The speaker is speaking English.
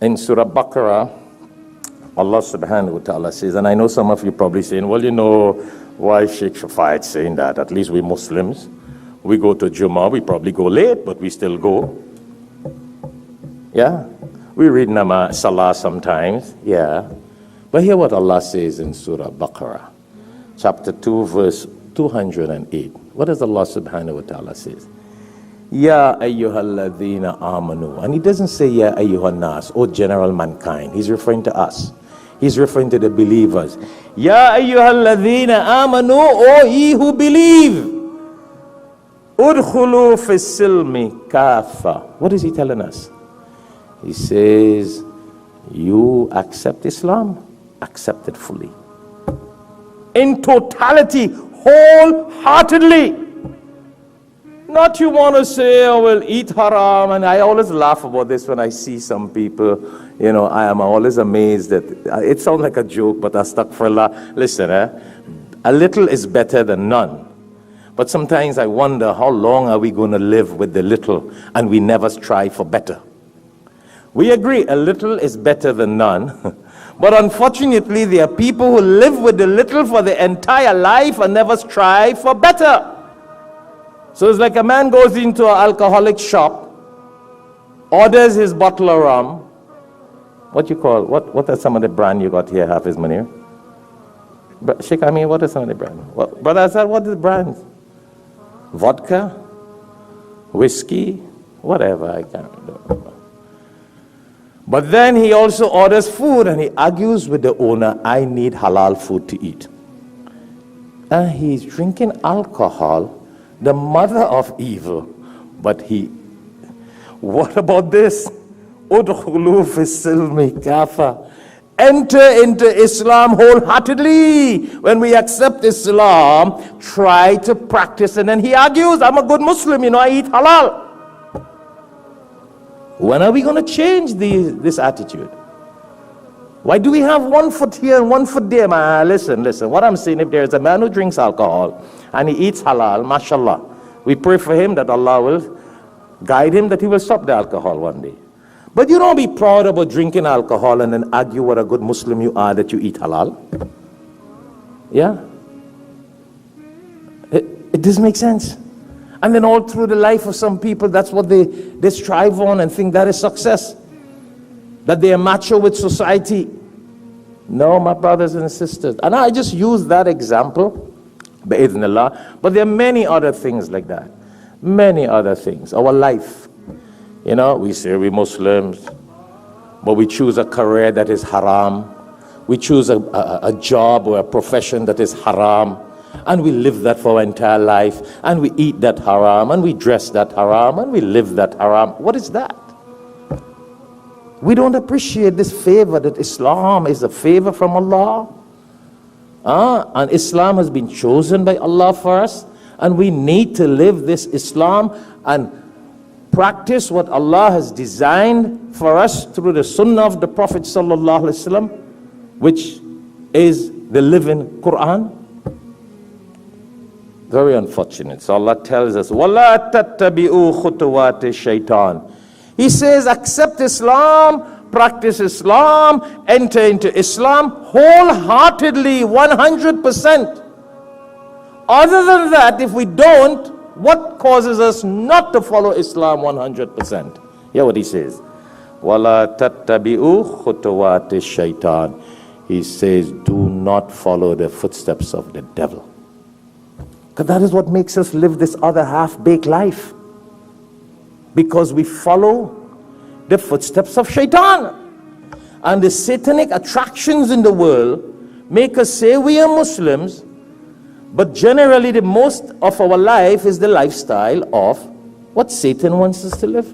In Surah Baqarah, Allah subhanahu wa ta'ala says, and I know some of you probably saying, well, you know, why Shaikh Shafayat saying that? At least we Muslims, we go to Jummah, we probably go late, but we still go. Yeah? We read Namaz, Salah sometimes, yeah. But hear what Allah says in Surah Baqarah, chapter 2, verse 208. What does Allah subhanahu wa ta'ala says? Ya ayyuhalladhina amanu. And he doesn't say Ya ayyuhan nas, or general mankind. He's referring to us. He's referring to the believers. Ya ayyuhalladhina amanu, O ye who believe. Udkhulu fis-silmi kafa. What is he telling us? He says, you accept Islam, accept it fully. In totality, wholeheartedly. Not you want to say, oh, well, eat haram. And I always laugh about this when I see some people, you know, I am always amazed that, it sounds like a joke, but astaghfirullah. Listen, a little is better than none. But sometimes I wonder, how long are we going to live with the little and we never strive for better? We agree, a little is better than none. But unfortunately, there are people who live with the little for their entire life and never strive for better. So it's like a man goes into an alcoholic shop, orders his bottle of rum. What you call, what are some of the brand you got here, Hafiz Munir? Sheikh Amir, what are some of the brand? Brother Azhar, what is the brand? Vodka? Whiskey? Whatever, I can't remember. But then he also orders food and he argues with the owner, I need halal food to eat. And he's drinking alcohol, the mother of evil. But what about this? Udkhulu fis-silmi kafa. Enter into Islam wholeheartedly. When we accept Islam, try to practice. And then he argues, I'm a good Muslim, you know, I eat halal. When are we going to change this attitude? Why do we have one foot here and one foot there? Man, listen. What I'm saying, if there is a man who drinks alcohol and he eats halal, mashallah, we pray for him that Allah will guide him, that he will stop the alcohol one day. But you don't be proud about drinking alcohol and then argue what a good Muslim you are that you eat halal. Yeah? It doesn't make sense. And then all through the life of some people, that's what they strive on and think that is success. That they are macho with society. No, my brothers and sisters. And I just use that example, bi'idhnillah. But there are many other things like that. Many other things. Our life. You know, we say we're Muslims, but we choose a career that is haram. We choose a job or a profession that is haram. And we live that for our entire life. And we eat that haram. And we dress that haram. And we live that haram. What is that? We don't appreciate this favor that Islam is a favor from Allah. And Islam has been chosen by Allah for us. And we need to live this Islam and practice what Allah has designed for us through the Sunnah of the Prophet sallallahu alaihi wasallam, which is the living Quran. Very unfortunate. So Allah tells us, وَلَا تَتَّبِئُوا خُطُوَاتِ الشَّيْطَانِ. He says, accept Islam, practice Islam, enter into Islam wholeheartedly, 100%. Other than that, if we don't, what causes us not to follow Islam 100%? Hear what he says. وَلَا تَتَّبِئُوا خُطُوَاتِ الشَّيْطَانِ. He says, do not follow the footsteps of the devil. Because that is what makes us live this other half-baked life. Because we follow the footsteps of shaitan. And the satanic attractions in the world make us say we are Muslims, but generally the most of our life is the lifestyle of what Satan wants us to live.